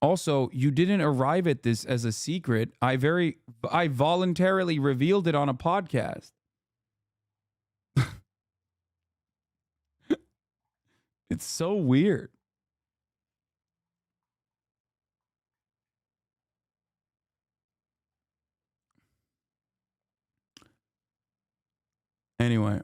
Also, you didn't arrive at this as a secret. I voluntarily revealed it on a podcast. It's so weird. Anyway.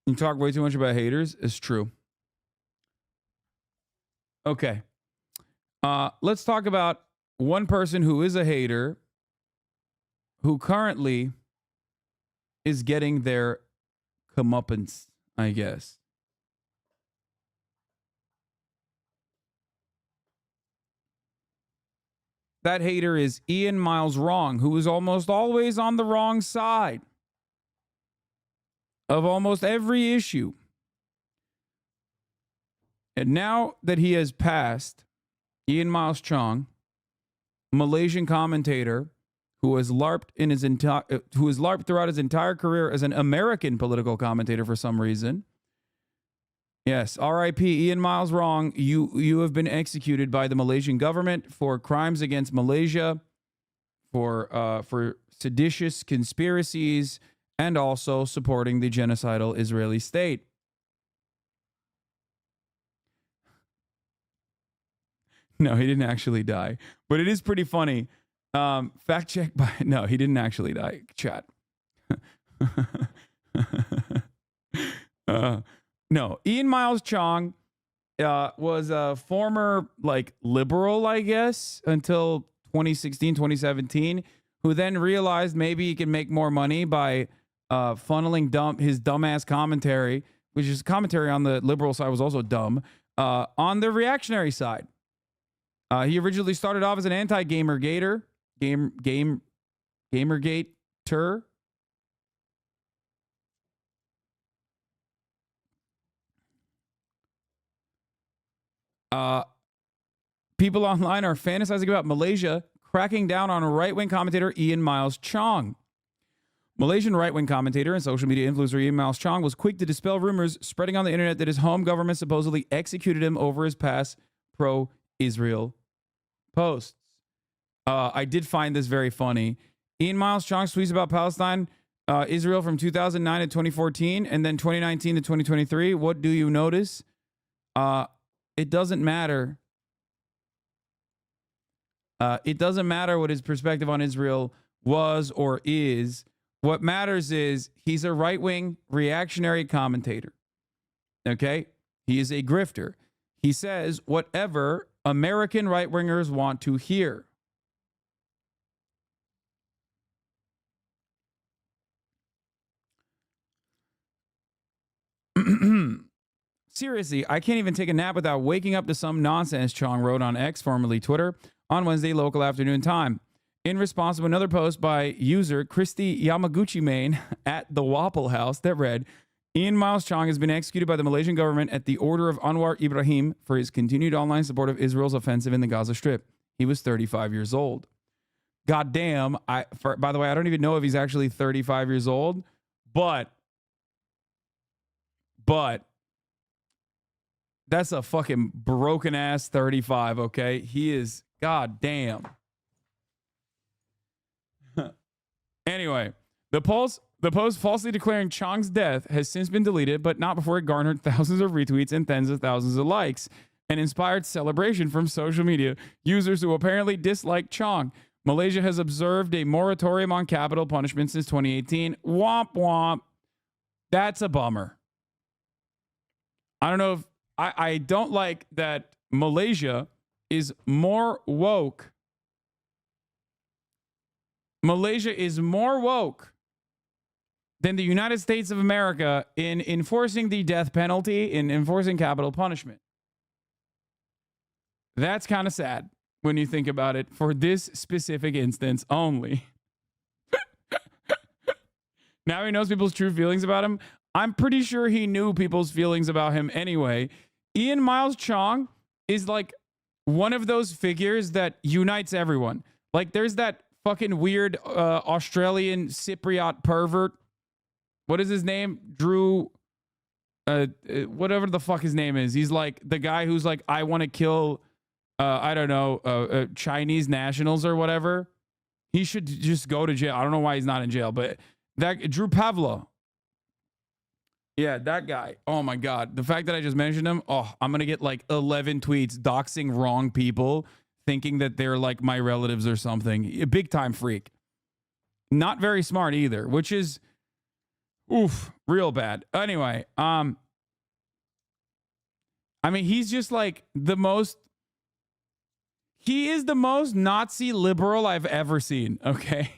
You talk way too much about haters. It's true. Okay. Let's talk about one person who is a hater who currently is getting their comeuppance, I guess. That hater is Ian Miles Wrong, who is almost always on the wrong side of almost every issue. And now that he has passed, Ian Miles Cheong, Malaysian commentator who has LARPed throughout his entire career as an American political commentator for some reason. Yes, R.I.P. Ian Miles Wrong. You have been executed by the Malaysian government for crimes against Malaysia, for seditious conspiracies, and also supporting the genocidal Israeli state. No, he didn't actually die. But it is pretty funny. Fact check by... No, he didn't actually die. Chat. No, Ian Miles Cheong was a former, liberal, I guess, until 2016, 2017, who then realized maybe he can make more money by funneling his dumbass commentary, which is commentary on the liberal side was also dumb, on the reactionary side. He originally started off as an anti-gamergater. Gamergater. People online are fantasizing about Malaysia cracking down on right-wing commentator Ian Miles Cheong. Malaysian right-wing commentator and social media influencer Ian Miles Cheong was quick to dispel rumors spreading on the internet that his home government supposedly executed him over his past pro-Israel posts. I did find this very funny. Ian Miles Cheong's tweets about Palestine, Israel from 2009 to 2014, and then 2019 to 2023. What do you notice? It doesn't matter. It doesn't matter what his perspective on Israel was or is. What matters is he's a right-wing reactionary commentator. Okay? He is a grifter. He says whatever American right-wingers want to hear. Seriously, I can't even take a nap without waking up to some nonsense, Cheong wrote on X, formerly Twitter, on Wednesday local afternoon time. In response to another post by user Christy Yamaguchi Main at the Waffle House that read, Ian Miles Cheong has been executed by the Malaysian government at the order of Anwar Ibrahim for his continued online support of Israel's offensive in the Gaza Strip. He was 35 years old. God damn. By the way, I don't even know if he's actually 35 years old, but that's a fucking broken ass 35, okay? He is, god damn. Anyway, the post falsely declaring Cheong's death has since been deleted, but not before it garnered thousands of retweets and tens of thousands of likes and inspired celebration from social media users who apparently dislike Cheong. Malaysia has observed a moratorium on capital punishment since 2018. Womp womp. That's a bummer. I don't know if I don't like that Malaysia is more woke. Malaysia is more woke than the United States of America in enforcing the death penalty, in enforcing capital punishment. That's kind of sad when you think about it for this specific instance only. Now he knows people's true feelings about him. I'm pretty sure he knew people's feelings about him anyway. Ian Miles Cheong is like one of those figures that unites everyone. Like there's that fucking weird Australian Cypriot pervert. What is his name? Drew whatever the fuck his name is. He's like the guy who's like, I want to kill I don't know, Chinese nationals or whatever. He should just go to jail. I don't know why he's not in jail, but that Drew Pavlo. Yeah, that guy. Oh my God. The fact that I just mentioned him, I'm going to get like 11 tweets doxing wrong people, thinking that they're like my relatives or something. A big time freak. Not very smart either, which is, real bad. Anyway, I mean, he's just like he is the most Nazi liberal I've ever seen, okay?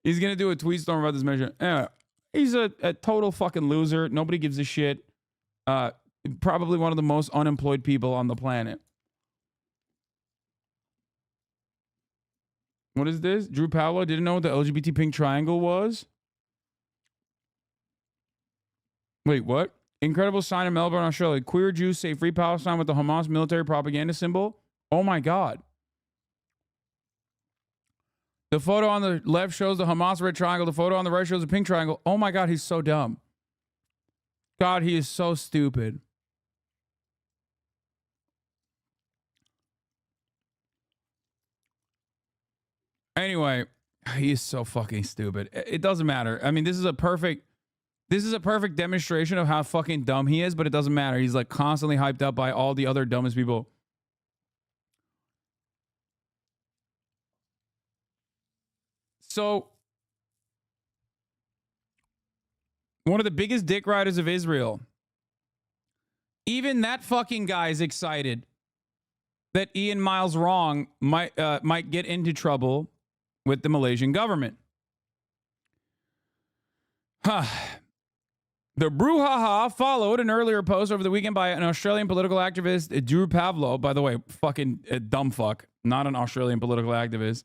He's going to do a tweet storm about this measure. Anyway. He's a total fucking loser. Nobody gives a shit. Probably one of the most unemployed people on the planet. What is this? Drew Pavlo didn't know what the LGBT pink triangle was? Wait, what? Incredible sign in Melbourne, Australia. Queer Jews say free Palestine with the Hamas military propaganda symbol. Oh my God. The photo on the left shows the Hamas red triangle. The photo on the right shows a pink triangle. Oh my God, he's so dumb. God, he is so stupid. Anyway, he is so fucking stupid. It doesn't matter. I mean, this is a perfect demonstration of how fucking dumb he is, but it doesn't matter. He's like constantly hyped up by all the other dumbest people. So, one of the biggest dick riders of Israel, even that fucking guy is excited that Ian Miles Wrong might get into trouble with the Malaysian government. The brouhaha followed an earlier post over the weekend by an Australian political activist, Drew Pavlo. By the way, fucking dumb fuck, not an Australian political activist.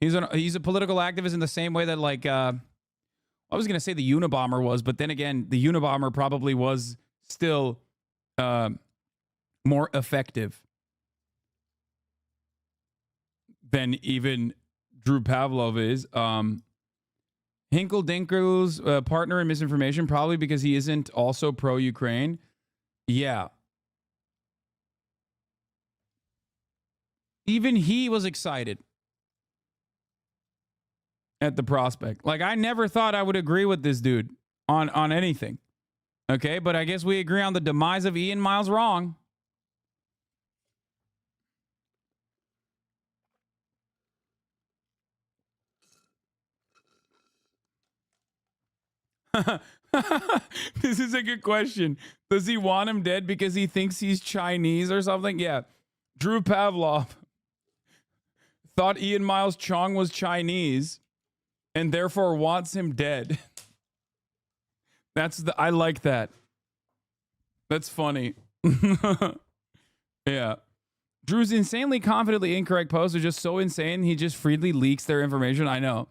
He's a political activist in the same way that like I was going to say the Unabomber was, but then again, the Unabomber probably was still more effective than even Drew Pavlov is. Hinkle Dinkle's partner in misinformation, probably because he isn't also pro-Ukraine. Yeah. Even he was excited at the prospect. Like, I never thought I would agree with this dude on anything. Okay, but I guess we agree on the demise of Ian Miles Wrong. This is a good question. Does he want him dead because he thinks he's Chinese or something? Yeah. Drew Pavlov thought Ian Miles Cheong was Chinese and therefore wants him dead. I like that. That's funny. Yeah. Drew's insanely confidently incorrect posts are just so insane. He just freely leaks their information. I know.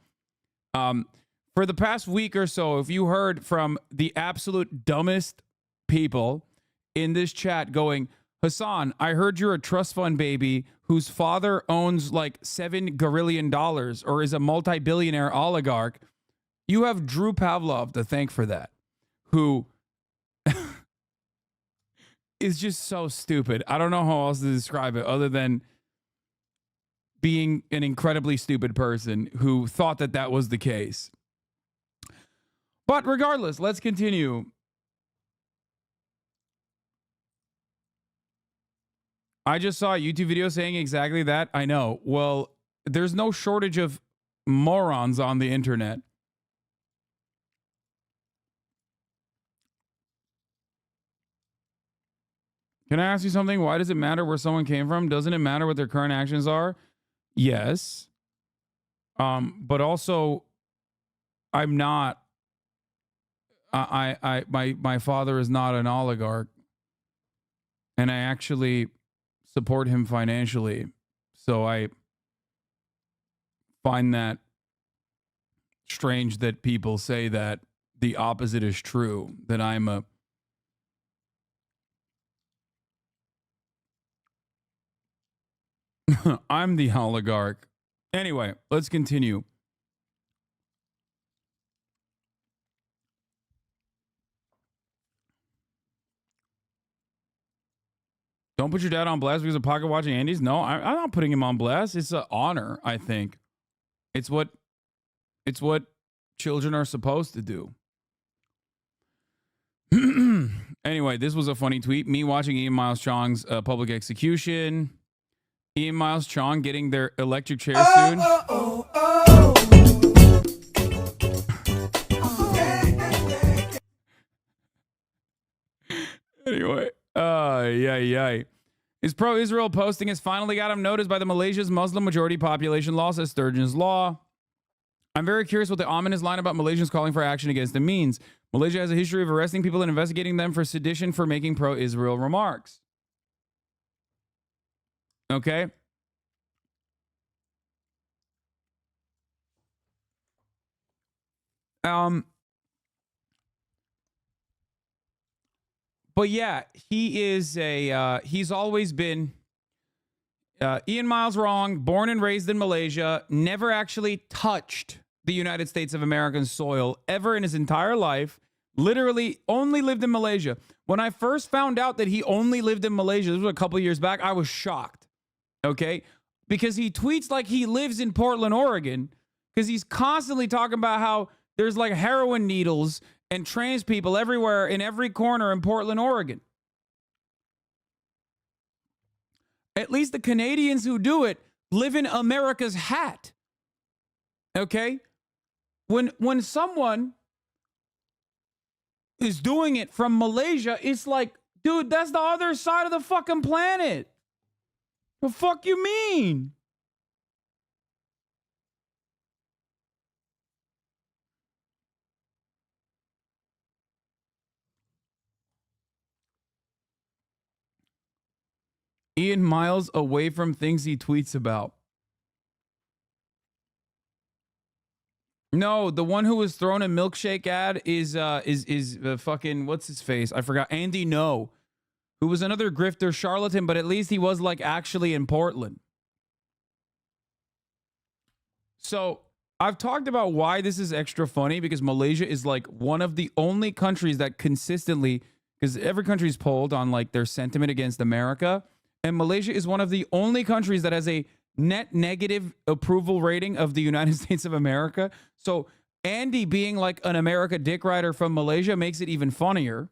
For the past week or so, if you heard from the absolute dumbest people in this chat going, Hasan, I heard you're a trust fund baby whose father owns like $7 gorillion or is a multi-billionaire oligarch. You have Drew Pavlov to thank for that, who is just so stupid. I don't know how else to describe it other than being an incredibly stupid person who thought that that was the case. But regardless, let's continue. I just saw a YouTube video saying exactly that. I know. Well, there's no shortage of morons on the internet. Can I ask you something? Why does it matter where someone came from? Doesn't it matter what their current actions are? Yes. But also, I'm not. My father is not an oligarch, and I actually support him financially. So I find that strange that people say that the opposite is true, that I'm a I'm the oligarch. Anyway, let's continue. Don't put your dad on blast because of pocket watching Andy's. No, I'm not putting him on blast. It's an honor, I think. It's what children are supposed to do. Anyway, this was a funny tweet. Me watching Ian Miles Chong's public execution. Ian Miles Cheong getting their electric chair soon. Anyway, yay. His pro-Israel posting has finally got him noticed by the Malaysia's Muslim majority population law, says Sturgeon's Law. I'm very curious what the ominous line about Malaysians calling for action against them means. Malaysia has a history of arresting people and investigating them for sedition for making pro-Israel remarks. Okay? But yeah, he's always been Ian Miles wrong, born and raised in Malaysia, never actually touched the United States of American soil ever in his entire life, literally only lived in Malaysia. When I first found out that he only lived in Malaysia, this was a couple years back, I was shocked, okay? Because he tweets like he lives in Portland, Oregon, because he's constantly talking about how there's like heroin needles and trans people everywhere in every corner in Portland, Oregon. At least the Canadians who do it live in America's hat. Okay? When someone is doing it from Malaysia, it's like, dude, that's the other side of the fucking planet. The fuck you mean? Ian Miles away from things he tweets about. No, the one who was thrown a milkshake ad is fucking, what's his face? I forgot. Andy No, who was another grifter charlatan, but at least he was like actually in Portland. So I've talked about why this is extra funny, because Malaysia is like one of the only countries that consistently, because every country's polled on like their sentiment against America, and Malaysia is one of the only countries that has a net negative approval rating of the United States of America. So Andy being like an America dick rider from Malaysia makes it even funnier.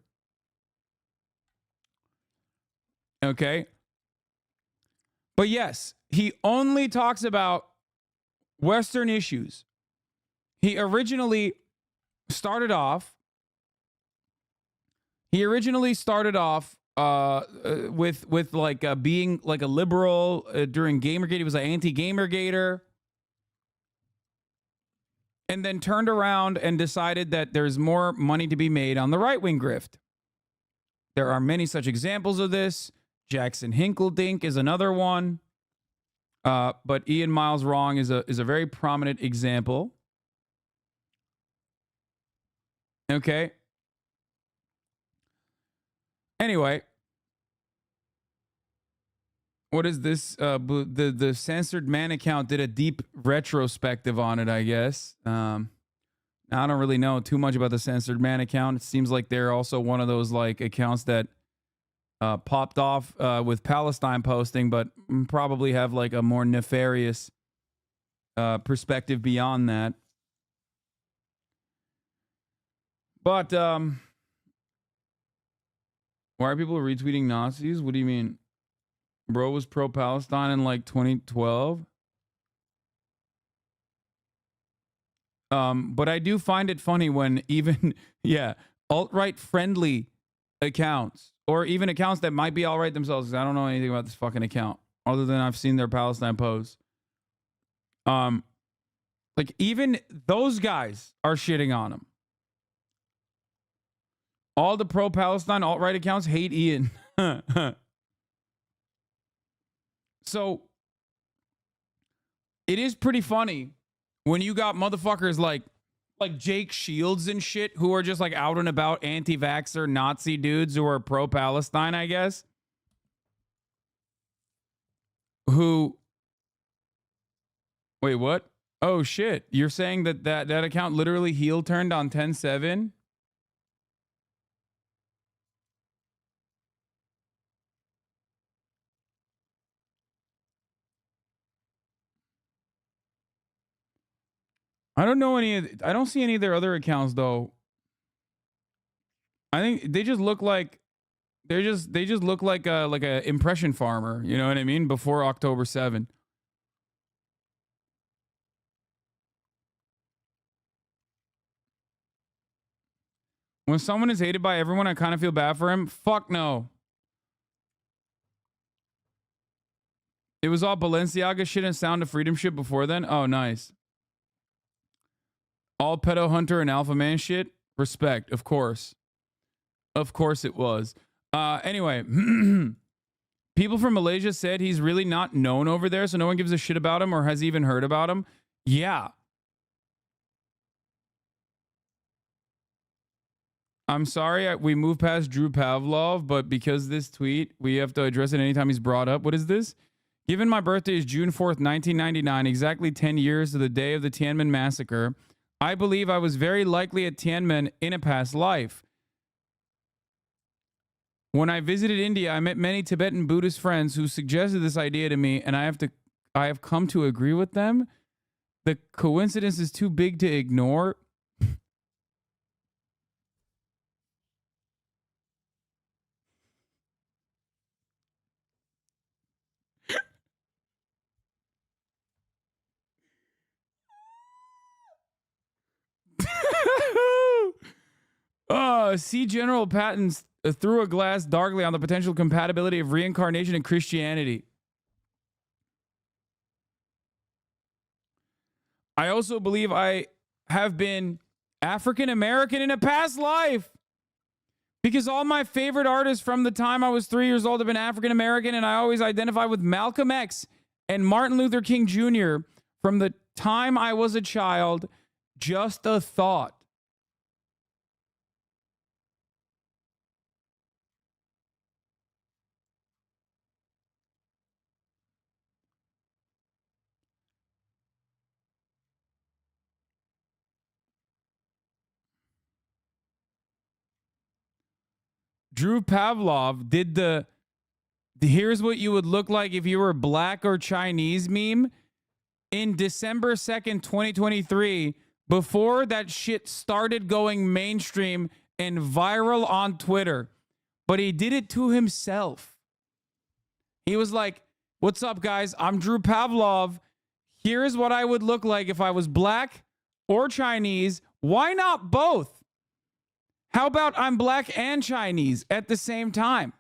Okay. But yes, he only talks about Western issues. He originally started off with like being like a liberal during Gamergate. He was an anti-Gamergater, and then turned around and decided that there's more money to be made on the right-wing grift. There are many such examples of this. Jackson Hinkledink is another one. But Ian Miles Wrong is a very prominent example. Okay. Anyway, what is this? The Censored Man account did a deep retrospective on it, I guess. I don't really know too much about the Censored Man account. It seems like they're also one of those like accounts that popped off with Palestine posting, but probably have like a more nefarious perspective beyond that. But why are people retweeting Nazis? What do you mean? Bro was pro-Palestine in like 2012. But I do find it funny when even, alt-right friendly accounts, or even accounts that might be alt-right themselves, because I don't know anything about this fucking account, other than I've seen their Palestine posts. Like even those guys are shitting on him. All the pro-Palestine alt-right accounts hate Ian. So it is pretty funny when you got motherfuckers like like Jake Shields and shit, who are just like out and about anti-vaxxer Nazi dudes who are pro-Palestine, I guess. Who, wait, what? Oh shit. You're saying that account literally heel turned on 10/7? I don't know I don't see any of their other accounts though. I think they just look like they just look like a impression farmer, you know what I mean? Before October 7. When someone is hated by everyone, I kind of feel bad for him. Fuck no. It was all Balenciaga shit and Sound of Freedom shit before then. Oh, nice. All pedo hunter and alpha man shit. Respect, of course. Of course it was. Anyway, people from Malaysia said he's really not known over there, so no one gives a shit about him or has even heard about him. Yeah. I'm sorry we moved past Drew Pavlov, but because this tweet, we have to address it anytime he's brought up. What is this? Given my birthday is June 4th, 1999, exactly 10 years to the day of the Tiananmen massacre, I believe I was very likely at Tiananmen in a past life. When I visited India, I met many Tibetan Buddhist friends who suggested this idea to me, and I have come to agree with them. The coincidence is too big to ignore. See General Patton's threw a glass darkly on the potential compatibility of reincarnation and Christianity. I also believe I have been African American in a past life because all my favorite artists from the time I was 3 years old have been African American, and I always identify with Malcolm X and Martin Luther King Jr. from the time I was a child. Just a thought. Drew Pavlov did the here's what you would look like if you were black or Chinese meme in December 2nd, 2023, before that shit started going mainstream and viral on Twitter. But he did it to himself. He was like, "What's up, guys? I'm Drew Pavlov. Here's what I would look like if I was black or Chinese. Why not both? How about I'm black and Chinese at the same time?"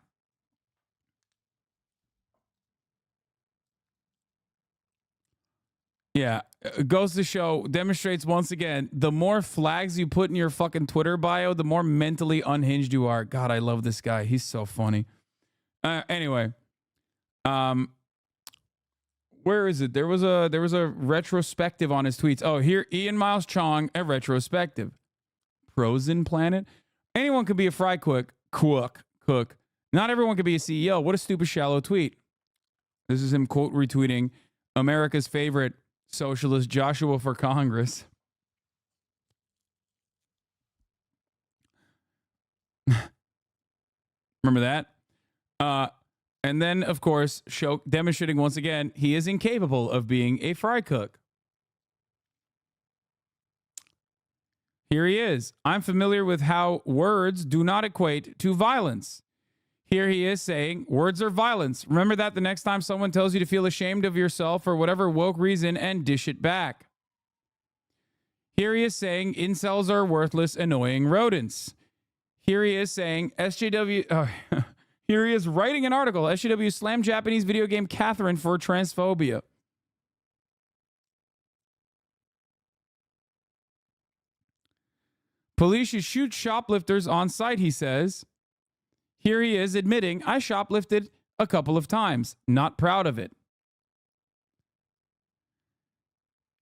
Yeah, goes to show, demonstrates once again, the more flags you put in your fucking Twitter bio, the more mentally unhinged you are. God, I love this guy. He's so funny. Anyway, where is it? There was a retrospective on his tweets. Oh, here, Ian Miles Cheong, a retrospective. Frozen Planet. Anyone could be a fry cook. Not everyone could be a CEO. What a stupid, shallow tweet. This is him quote retweeting America's favorite socialist, Joshua for Congress. Remember that? And then, of course, demonstrating once again, he is incapable of being a fry cook. Here he is. I'm familiar with how words do not equate to violence. Here he is saying words are violence. Remember that the next time someone tells you to feel ashamed of yourself for whatever woke reason and dish it back. Here he is saying incels are worthless, annoying rodents. Here he is saying SJW. Here he is writing an article. SJW slammed Japanese video game Catherine for transphobia. Police should shoot shoplifters on sight, he says. Here he is admitting, I shoplifted a couple of times. Not proud of it.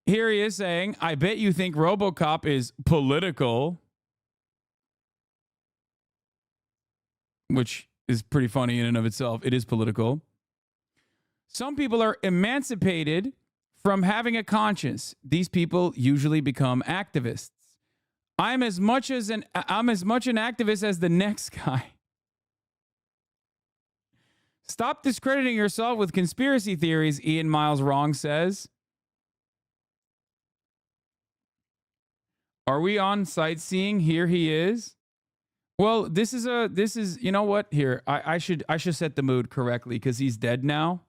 Here he is saying, I bet you think RoboCop is political. Which is pretty funny in and of itself. It is political. Some people are emancipated from having a conscience. These people usually become activists. I'm as much an activist as the next guy. Stop discrediting yourself with conspiracy theories, Ian Miles Wrong says. Are we on sightseeing? Here he is. Well, this is you know what? Here, I should set the mood correctly because he's dead now.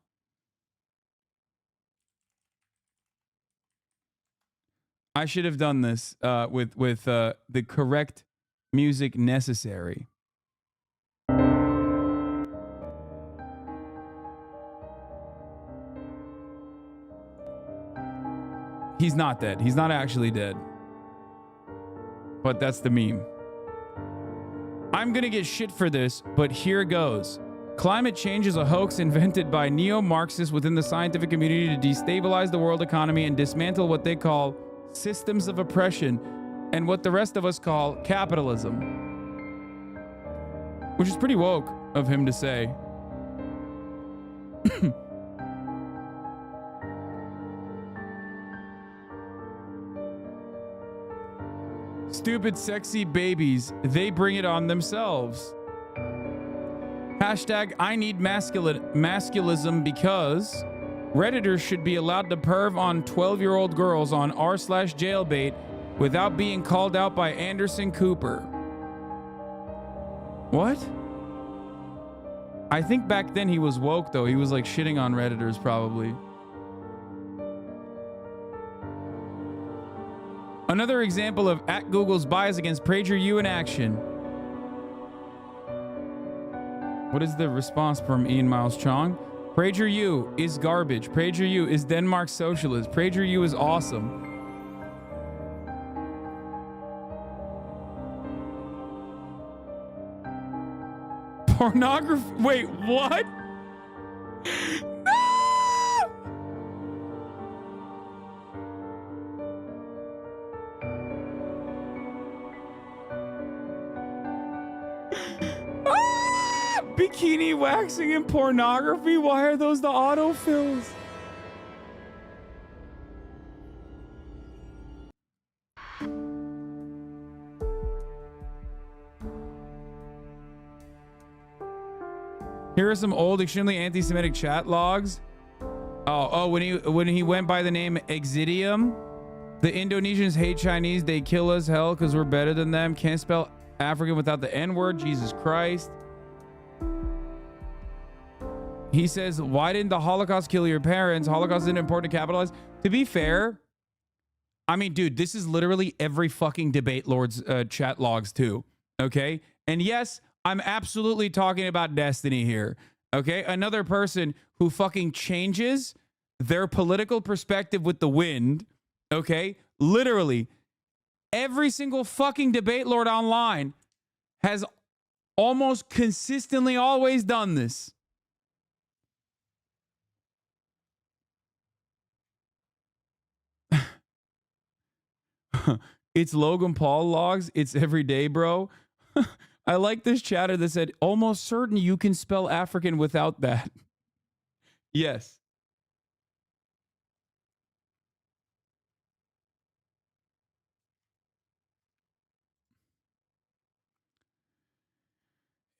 I should have done this with the correct music necessary. He's not dead. He's not actually dead. But that's the meme. I'm going to get shit for this, but here goes. Climate change is a hoax invented by neo-Marxists within the scientific community to destabilize the world economy and dismantle what they call systems of oppression and what the rest of us call capitalism. Which is pretty woke of him to say. Stupid, sexy babies. They bring it on themselves. Hashtag I need masculism because Redditors should be allowed to perv on 12-year-old girls on r/jailbait without being called out by Anderson Cooper. What? I think back then he was woke, though. He was like shitting on Redditors, probably. Another example of @Google's bias against PragerU in action. What is the response from Ian Miles Cheong? PragerU is garbage. PragerU is Denmark's socialist. PragerU is awesome. Pornography. Wait, what? Bikini waxing and pornography? Why are those the autofills? Here are some old, extremely anti-Semitic chat logs. When he went by the name Exidium, the Indonesians hate Chinese. They kill us hell because we're better than them. Can't spell African without the N-word. Jesus Christ. He says, why didn't the Holocaust kill your parents? Holocaust isn't important to capitalize. To be fair, I mean, dude, this is literally every fucking debate lord's chat logs too. Okay. And yes, I'm absolutely talking about Destiny here. Okay. Another person who fucking changes their political perspective with the wind. Okay. Literally every single fucking debate lord online has almost consistently always done this. It's Logan Paul logs. It's every day, bro. I like this chatter that said, almost certain you can spell African without that. Yes.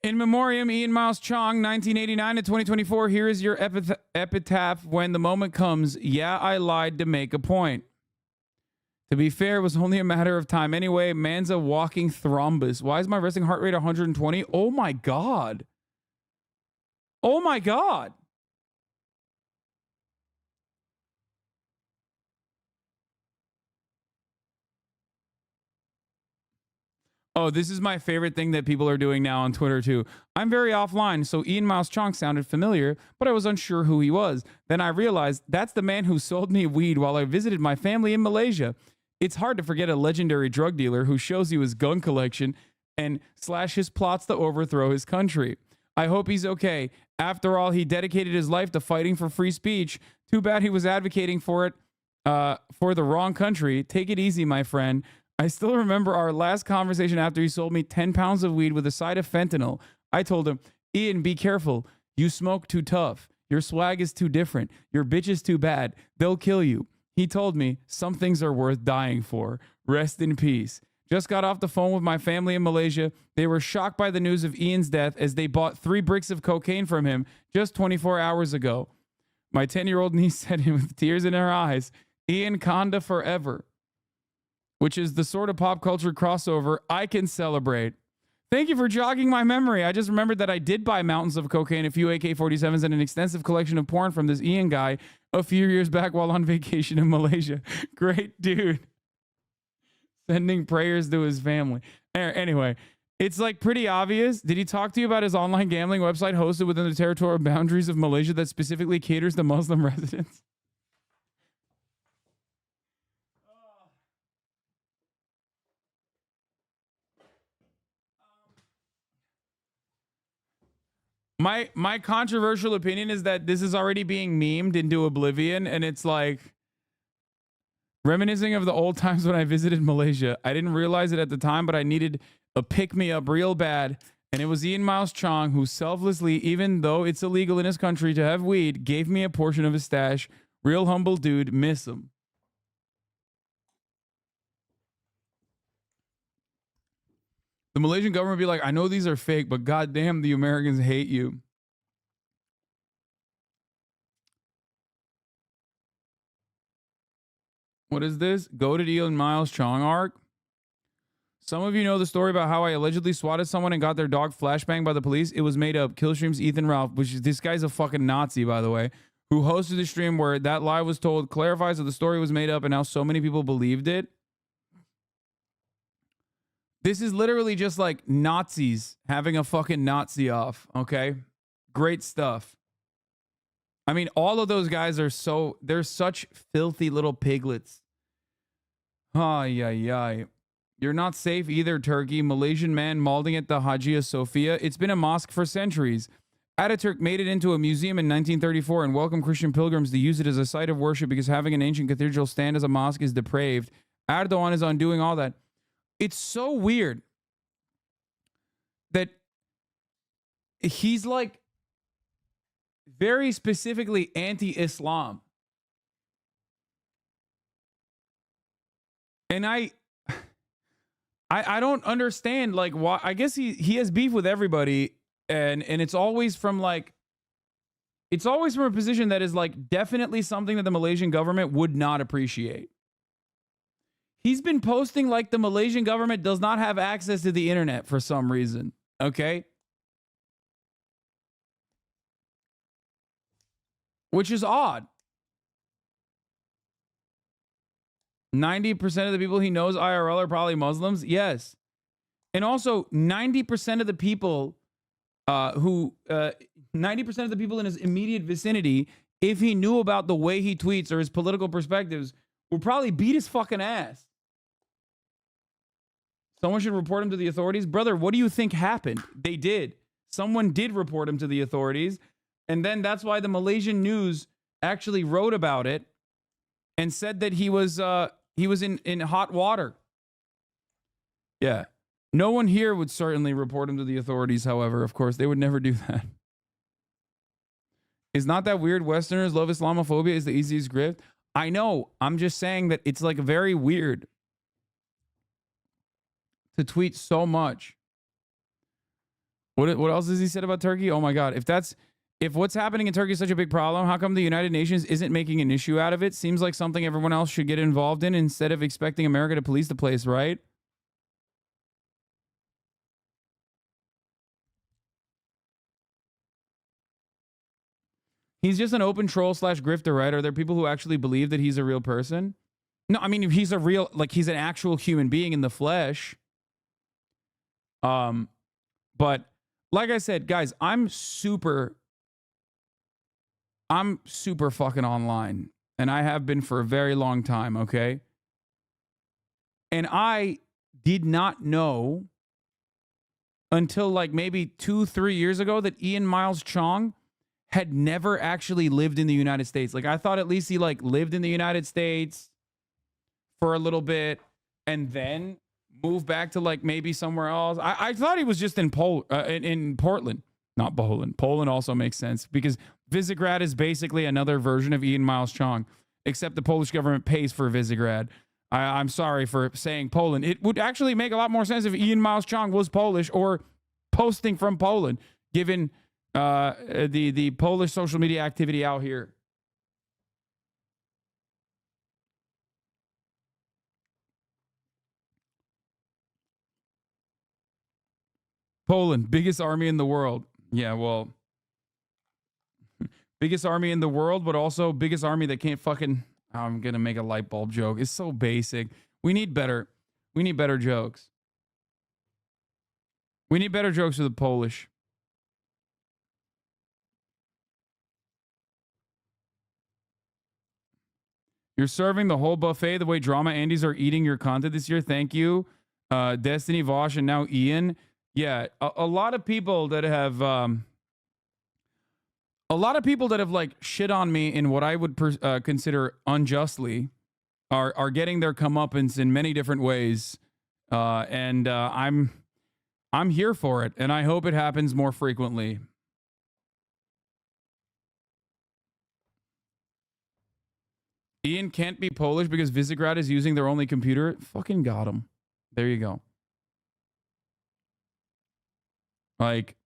In memoriam, Ian Miles Cheong, 1989 to 2024. Here is your epitaph when the moment comes. Yeah, I lied to make a point. To be fair, it was only a matter of time. Anyway, man's a walking thrombus. Why is my resting heart rate 120? Oh my God. Oh my God. Oh, this is my favorite thing that people are doing now on Twitter too. I'm very offline, so Ian Miles Cheong sounded familiar, but I was unsure who he was. Then I realized that's the man who sold me weed while I visited my family in Malaysia. It's hard to forget a legendary drug dealer who shows you his gun collection and / his plots to overthrow his country. I hope he's okay. After all, he dedicated his life to fighting for free speech. Too bad he was advocating for it for the wrong country. Take it easy, my friend. I still remember our last conversation after he sold me 10 pounds of weed with a side of fentanyl. I told him, Ian, be careful. You smoke too tough. Your swag is too different. Your bitch is too bad. They'll kill you. He told me, some things are worth dying for. Rest in peace. Just got off the phone with my family in Malaysia. They were shocked by the news of Ian's death as they bought 3 bricks of cocaine from him just 24 hours ago. My 10-year-old niece said with tears in her eyes, Ian Conda forever, which is the sort of pop culture crossover I can celebrate. Thank you for jogging my memory. I just remembered that I did buy mountains of cocaine, a few AK-47s, and an extensive collection of porn from this Ian guy a few years back while on vacation in Malaysia. Great dude. Sending prayers to his family. Anyway, it's like pretty obvious. Did he talk to you about his online gambling website hosted within the territorial boundaries of Malaysia that specifically caters to Muslim residents? My controversial opinion is that this is already being memed into oblivion, and it's like reminiscing of the old times when I visited Malaysia. I didn't realize it at the time, but I needed a pick-me-up real bad, and it was Ian Miles Cheong who selflessly, even though it's illegal in his country to have weed, gave me a portion of his stash. Real humble dude, miss him. The Malaysian government would be like, I know these are fake, but goddamn, the Americans hate you. What is this? Goated Ian Miles Cheong arc. Some of you know the story about how I allegedly swatted someone and got their dog flashbanged by the police. It was made up. Killstream's Ethan Ralph, which is, this guy's a fucking Nazi, by the way, who hosted the stream where that lie was told, clarifies that the story was made up and how so many people believed it. This is literally just like Nazis having a fucking Nazi off, okay? Great stuff. I mean, all of those guys are they're such filthy little piglets. Ay, ay, ay. You're not safe either, Turkey. Malaysian man mauling at the Hagia Sophia. It's been a mosque for centuries. Ataturk made it into a museum in 1934 and welcomed Christian pilgrims to use it as a site of worship because having an ancient cathedral stand as a mosque is depraved. Erdogan is undoing all that. It's so weird that he's like very specifically anti-Islam. And I don't understand like why. I guess he has beef with everybody, and it's always from like a position that is like definitely something that the Malaysian government would not appreciate. He's been posting like the Malaysian government does not have access to the internet for some reason. Okay. Which is odd. 90% of the people he knows IRL are probably Muslims. Yes. And also 90% of the people 90% of the people in his immediate vicinity, if he knew about the way he tweets or his political perspectives, would probably beat his fucking ass. Someone should report him to the authorities. Brother, what do you think happened? They did. Someone did report him to the authorities. And then that's why the Malaysian news actually wrote about it and said that he was in hot water. Yeah. No one here would certainly report him to the authorities, however. Of course, they would never do that. It's not that weird. Westerners love Islamophobia is the easiest grift. I know. I'm just saying that it's like very weird to tweet so much. What else has he said about Turkey? Oh my God. If what's happening in Turkey is such a big problem, how come the United Nations isn't making an issue out of it? Seems like something everyone else should get involved in instead of expecting America to police the place, right? He's just an open troll / grifter, right? Are there people who actually believe that he's a real person? No, I mean, if he's he's an actual human being in the flesh. But like I said, guys, I'm super fucking online, and I have been for a very long time, okay? And I did not know until like maybe 2-3 years ago that Ian Miles Cheong had never actually lived in the United States. Like, I thought at least he like lived in the United States for a little bit and then moved back to like maybe somewhere else. I thought he was just in Portland, not Poland. Poland also makes sense because Visegrad is basically another version of Ian Miles Cheong, except the Polish government pays for Visegrad. I'm sorry for saying Poland. It would actually make a lot more sense if Ian Miles Cheong was Polish or posting from Poland, given the Polish social media activity out here. Poland, biggest army in the world. Yeah, well, biggest army in the world, but also biggest army that can't fucking. I'm gonna make a light bulb joke. It's so basic. We need better. We need better jokes. We need better jokes for the Polish. You're serving the whole buffet the way Drama Andes are eating your content this year. Thank you, Destiny Vosh, and now Ian. Yeah, a lot of people that have like shit on me in what I would consider unjustly are getting their comeuppance in many different ways, and I'm here for it, and I hope it happens more frequently. Ian can't be Polish because Visegrad is using their only computer. Fucking got him. There you go. Like,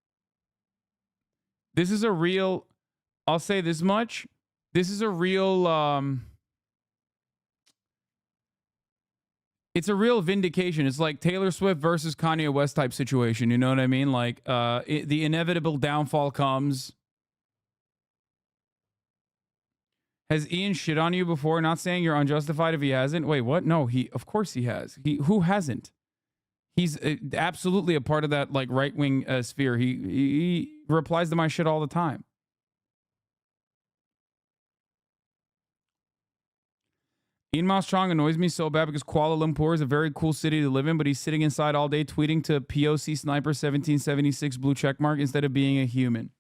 this is a real, I'll say this much. This is a real, it's a real vindication. It's like Taylor Swift versus Kanye West type situation. You know what I mean? Like, the inevitable downfall comes. Has Ian shit on you before? Not saying you're unjustified if he hasn't. Wait, what? No, of course he has. Who hasn't? He's absolutely a part of that like right wing sphere. He replies to my shit all the time. Ian Miles Cheong annoys me so bad because Kuala Lumpur is a very cool city to live in, but he's sitting inside all day tweeting to POC Sniper 1776 blue checkmark instead of being a human.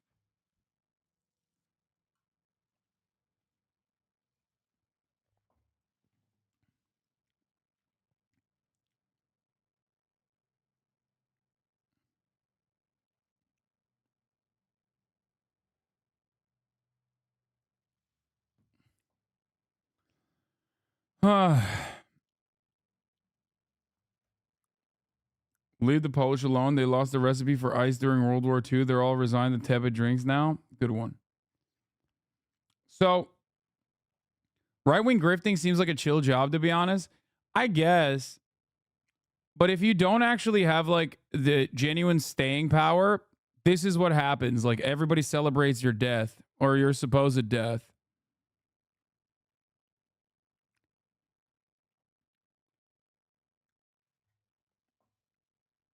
Leave the Polish alone. They lost the recipe for ice during World War II. They're all resigned to tepid drinks now. Good one. So, right-wing grifting seems like a chill job, to be honest. I guess. But if you don't actually have, like, the genuine staying power, this is what happens. Like, everybody celebrates your death or your supposed death.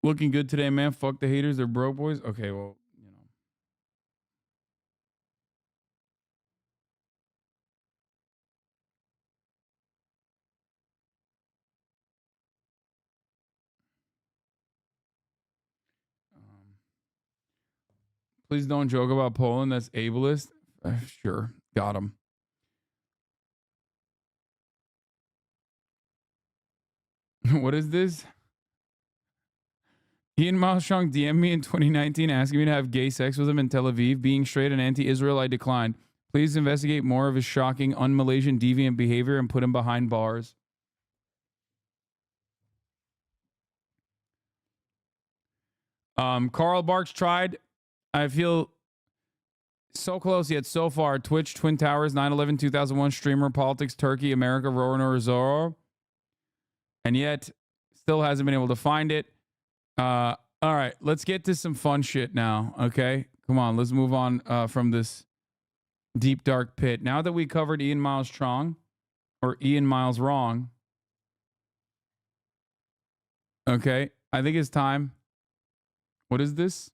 Looking good today, man. Fuck the haters. They're broke boys. Okay, well, you know. Please don't joke about Poland. That's ableist. Sure. Got him. What is this? Ian Miles Cheong DM'd me in 2019 asking me to have gay sex with him in Tel Aviv. Being straight and anti-Israel, I declined. Please investigate more of his shocking, un-Malaysian deviant behavior and put him behind bars. Carl Barks tried. I feel so close yet so far. Twitch, Twin Towers, 9/11, 2001, streamer, politics, Turkey, America, Roro Zorro. And yet, still hasn't been able to find it. All right, let's get to some fun shit now, okay? Come on, let's move on from this deep, dark pit. Now that we covered Ian Miles Cheong, or Ian Miles Wrong, okay, I think it's time. What is this?